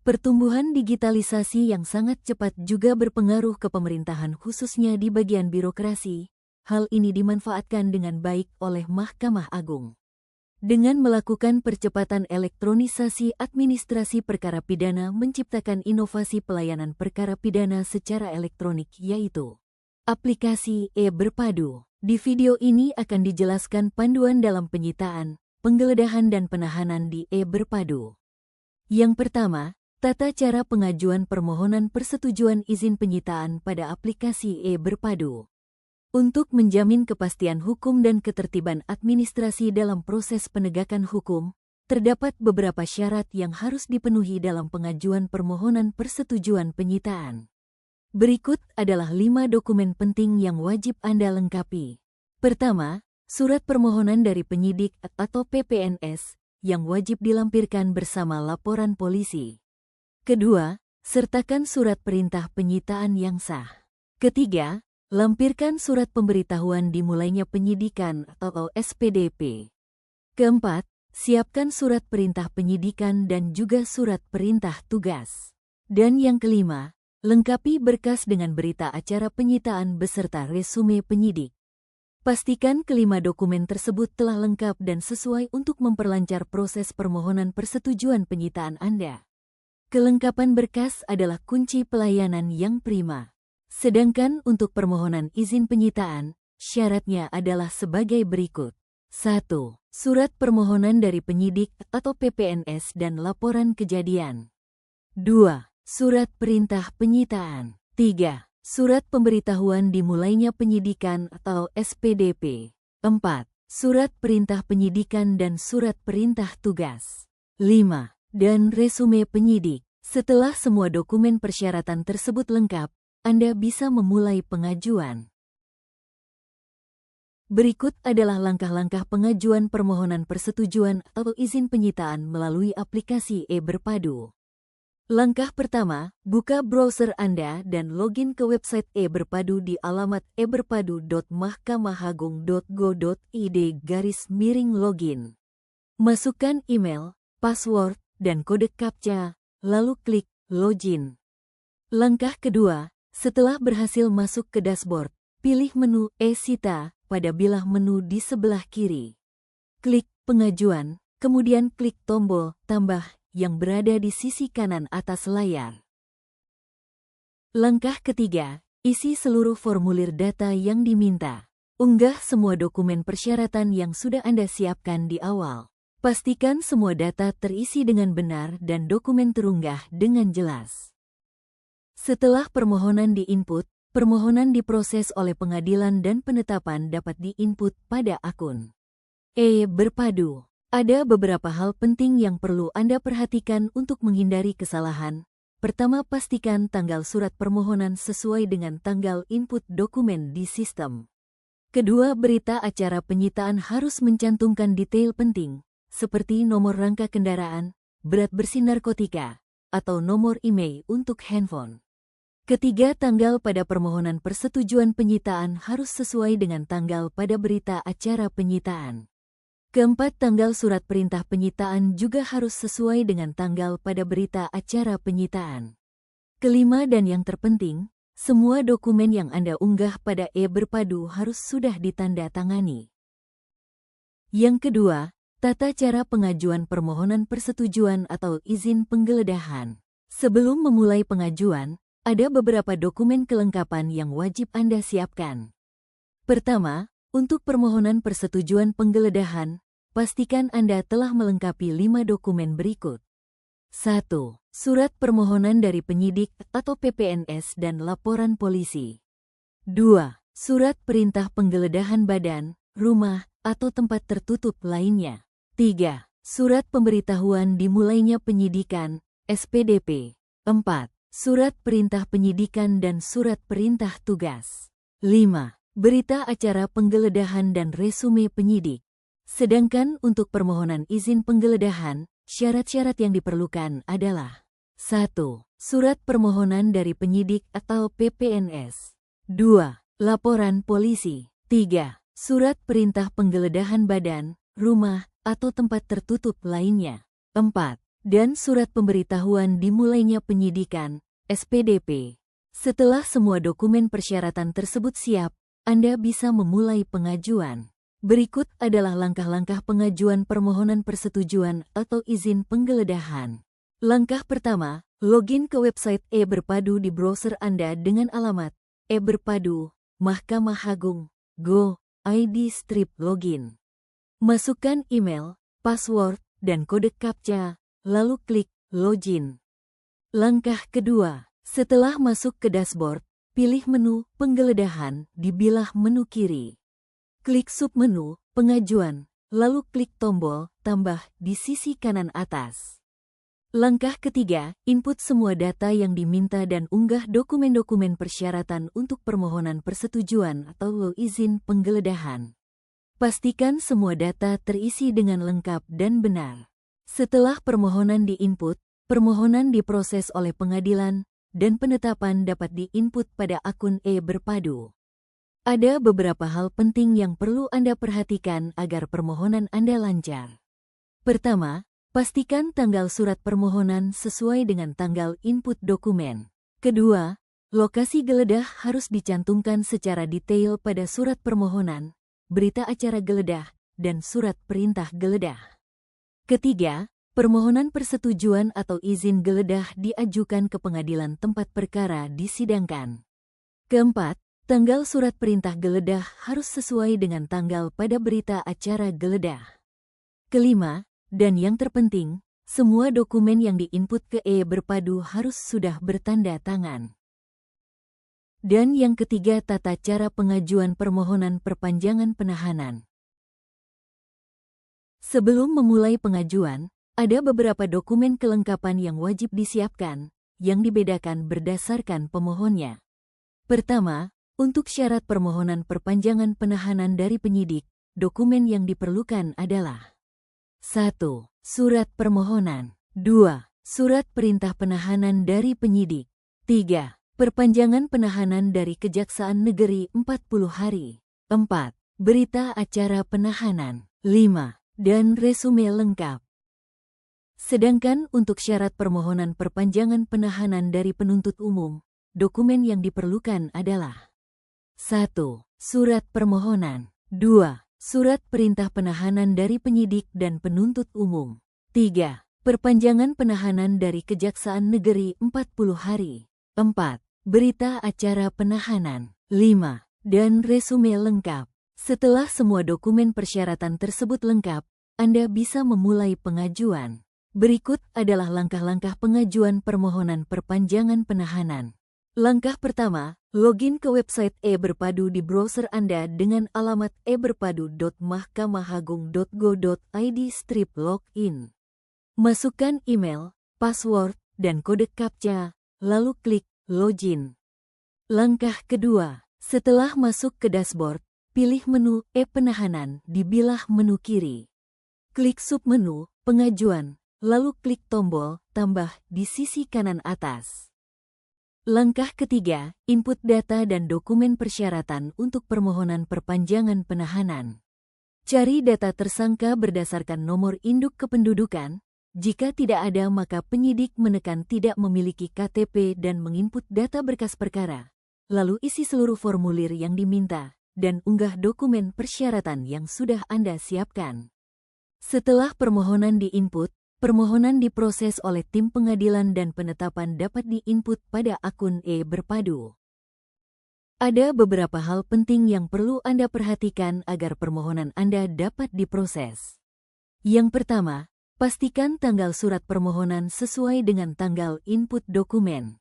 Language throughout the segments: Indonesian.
Pertumbuhan digitalisasi yang sangat cepat juga berpengaruh ke pemerintahan khususnya di bagian birokrasi. Hal ini dimanfaatkan dengan baik oleh Mahkamah Agung. Dengan melakukan percepatan elektronisasi administrasi perkara pidana menciptakan inovasi pelayanan perkara pidana secara elektronik yaitu aplikasi e-Berpadu. Di video ini akan dijelaskan panduan dalam penyitaan, penggeledahan dan penahanan di e-Berpadu. Yang pertama, tata cara pengajuan permohonan persetujuan izin penyitaan pada aplikasi e-Berpadu. Untuk menjamin kepastian hukum dan ketertiban administrasi dalam proses penegakan hukum, terdapat beberapa syarat yang harus dipenuhi dalam pengajuan permohonan persetujuan penyitaan. Berikut adalah 5 dokumen penting yang wajib Anda lengkapi. Pertama, surat permohonan dari penyidik atau PPNS yang wajib dilampirkan bersama laporan polisi. Kedua, sertakan surat perintah penyitaan yang sah. Ketiga, lampirkan surat pemberitahuan dimulainya penyidikan atau SPDP. Keempat, siapkan surat perintah penyidikan dan juga surat perintah tugas. Dan yang kelima, lengkapi berkas dengan berita acara penyitaan beserta resume penyidik. Pastikan kelima dokumen tersebut telah lengkap dan sesuai untuk memperlancar proses permohonan persetujuan penyitaan Anda. Kelengkapan berkas adalah kunci pelayanan yang prima. Sedangkan untuk permohonan izin penyitaan, syaratnya adalah sebagai berikut. 1. Surat permohonan dari penyidik atau PPNS dan laporan kejadian. 2. Surat perintah penyitaan. 3. Surat pemberitahuan dimulainya penyidikan atau SPDP. 4. Surat perintah penyidikan dan surat perintah tugas. 5. Dan resume penyidik. Setelah semua dokumen persyaratan tersebut lengkap, Anda bisa memulai pengajuan. Berikut adalah langkah-langkah pengajuan permohonan persetujuan atau izin penyitaan melalui aplikasi e-Berpadu. Langkah pertama, buka browser Anda dan login ke website e-Berpadu di alamat eberpadu.mahkamahagung.go.id/login. Masukkan email, password, dan kode CAPTCHA, lalu klik Login. Langkah kedua, setelah berhasil masuk ke dashboard, pilih menu e-Sita pada bilah menu di sebelah kiri. Klik Pengajuan, kemudian klik tombol Tambah yang berada di sisi kanan atas layar. Langkah ketiga, isi seluruh formulir data yang diminta. Unggah semua dokumen persyaratan yang sudah Anda siapkan di awal. Pastikan semua data terisi dengan benar dan dokumen terunggah dengan jelas. Setelah permohonan diinput, permohonan diproses oleh pengadilan dan penetapan dapat diinput pada akun e-Berpadu. Ada beberapa hal penting yang perlu Anda perhatikan untuk menghindari kesalahan. Pertama, pastikan tanggal surat permohonan sesuai dengan tanggal input dokumen di sistem. Kedua, berita acara penyitaan harus mencantumkan detail penting, seperti nomor rangka kendaraan, berat bersih narkotika, atau nomor IMEI untuk handphone. Ketiga, tanggal pada permohonan persetujuan penyitaan harus sesuai dengan tanggal pada berita acara penyitaan. Keempat, tanggal surat perintah penyitaan juga harus sesuai dengan tanggal pada berita acara penyitaan. Kelima dan yang terpenting, semua dokumen yang Anda unggah pada e-Berpadu harus sudah ditanda tangani. Yang kedua, tata cara pengajuan permohonan persetujuan atau izin penggeledahan. Sebelum memulai pengajuan, ada beberapa dokumen kelengkapan yang wajib Anda siapkan. Pertama, untuk permohonan persetujuan penggeledahan, pastikan Anda telah melengkapi 5 dokumen berikut. 1. Surat permohonan dari penyidik atau PPNS dan laporan polisi. 2. Surat perintah penggeledahan badan, rumah, atau tempat tertutup lainnya. 3. Surat pemberitahuan dimulainya penyidikan, SPDP. 4. Surat perintah penyidikan dan surat perintah tugas. 5. Berita acara penggeledahan dan resume penyidik. Sedangkan untuk permohonan izin penggeledahan, syarat-syarat yang diperlukan adalah 1. Surat permohonan dari penyidik atau PPNS. 2. Laporan polisi. 3. Surat perintah penggeledahan badan, rumah, atau tempat tertutup lainnya. 4. dan surat pemberitahuan dimulainya penyidikan, SPDP. Setelah semua dokumen persyaratan tersebut siap, Anda bisa memulai pengajuan. Berikut adalah langkah-langkah pengajuan permohonan persetujuan atau izin penggeledahan. Langkah pertama, login ke website e-Berpadu di browser Anda dengan alamat e-Berpadu, Mahkamah Agung, Go, ID strip login. Masukkan email, password, dan kode CAPTCHA, lalu klik login. Langkah kedua, setelah masuk ke dashboard, pilih menu penggeledahan di bilah menu kiri. Klik submenu pengajuan, lalu klik tombol tambah di sisi kanan atas. Langkah ketiga, input semua data yang diminta dan unggah dokumen-dokumen persyaratan untuk permohonan persetujuan atau izin penggeledahan. Pastikan semua data terisi dengan lengkap dan benar. Setelah permohonan diinput, permohonan diproses oleh pengadilan, dan penetapan dapat diinput pada akun e-Berpadu. Ada beberapa hal penting yang perlu Anda perhatikan agar permohonan Anda lancar. Pertama, pastikan tanggal surat permohonan sesuai dengan tanggal input dokumen. Kedua, lokasi geledah harus dicantumkan secara detail pada surat permohonan, berita acara geledah, dan surat perintah geledah. Ketiga, permohonan persetujuan atau izin geledah diajukan ke pengadilan tempat perkara disidangkan. Keempat, tanggal surat perintah geledah harus sesuai dengan tanggal pada berita acara geledah. Kelima, dan yang terpenting, semua dokumen yang diinput ke e-Berpadu harus sudah bertanda tangan. Dan yang ketiga, tata cara pengajuan permohonan perpanjangan penahanan. Sebelum memulai pengajuan, ada beberapa dokumen kelengkapan yang wajib disiapkan, yang dibedakan berdasarkan pemohonnya. Pertama, untuk syarat permohonan perpanjangan penahanan dari penyidik, dokumen yang diperlukan adalah 1. Surat permohonan. 2. Surat perintah penahanan dari penyidik. 3. Perpanjangan penahanan dari Kejaksaan Negeri 40 hari. 4. Berita acara penahanan. 5. Dan resume lengkap. Sedangkan untuk syarat permohonan perpanjangan penahanan dari penuntut umum, dokumen yang diperlukan adalah 1. Surat permohonan. 2. Surat perintah penahanan dari penyidik dan penuntut umum. 3. Perpanjangan penahanan dari Kejaksaan Negeri 40 hari. 4. Berita acara penahanan. 5. Dan resume lengkap. Setelah semua dokumen persyaratan tersebut lengkap, Anda bisa memulai pengajuan. Berikut adalah langkah-langkah pengajuan permohonan perpanjangan penahanan. Langkah pertama, login ke website e-Berpadu di browser Anda dengan alamat eberpadu.mahkamahagung.go.id strip login. Masukkan email, password, dan kode CAPTCHA, lalu klik login. Langkah kedua, setelah masuk ke dashboard, pilih menu e-Penahanan di bilah menu kiri. Klik submenu pengajuan, lalu klik tombol tambah di sisi kanan atas. Langkah ketiga, input data dan dokumen persyaratan untuk permohonan perpanjangan penahanan. Cari data tersangka berdasarkan nomor induk kependudukan. Jika tidak ada, maka penyidik menekan tidak memiliki KTP dan menginput data berkas perkara. Lalu isi seluruh formulir yang diminta, dan unggah dokumen persyaratan yang sudah Anda siapkan. Setelah permohonan diinput, permohonan diproses oleh tim pengadilan dan penetapan dapat diinput pada akun e-Berpadu. Ada beberapa hal penting yang perlu Anda perhatikan agar permohonan Anda dapat diproses. Yang pertama, pastikan tanggal surat permohonan sesuai dengan tanggal input dokumen.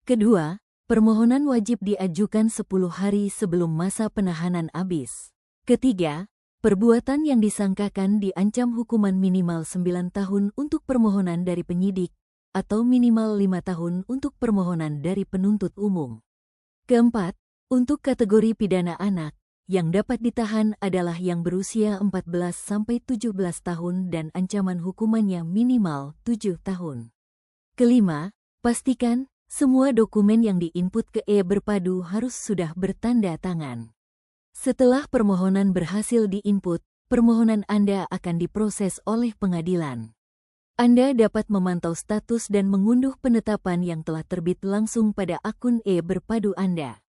Kedua, permohonan wajib diajukan 10 hari sebelum masa penahanan habis. Ketiga, perbuatan yang disangkakan diancam hukuman minimal 9 tahun untuk permohonan dari penyidik, atau minimal 5 tahun untuk permohonan dari penuntut umum. Keempat, untuk kategori pidana anak, yang dapat ditahan adalah yang berusia 14-17 tahun dan ancaman hukumannya minimal 7 tahun. Kelima, pastikan semua dokumen yang diinput ke e-Berpadu harus sudah bertanda tangan. Setelah permohonan berhasil diinput, permohonan Anda akan diproses oleh pengadilan. Anda dapat memantau status dan mengunduh penetapan yang telah terbit langsung pada akun e-Berpadu Anda.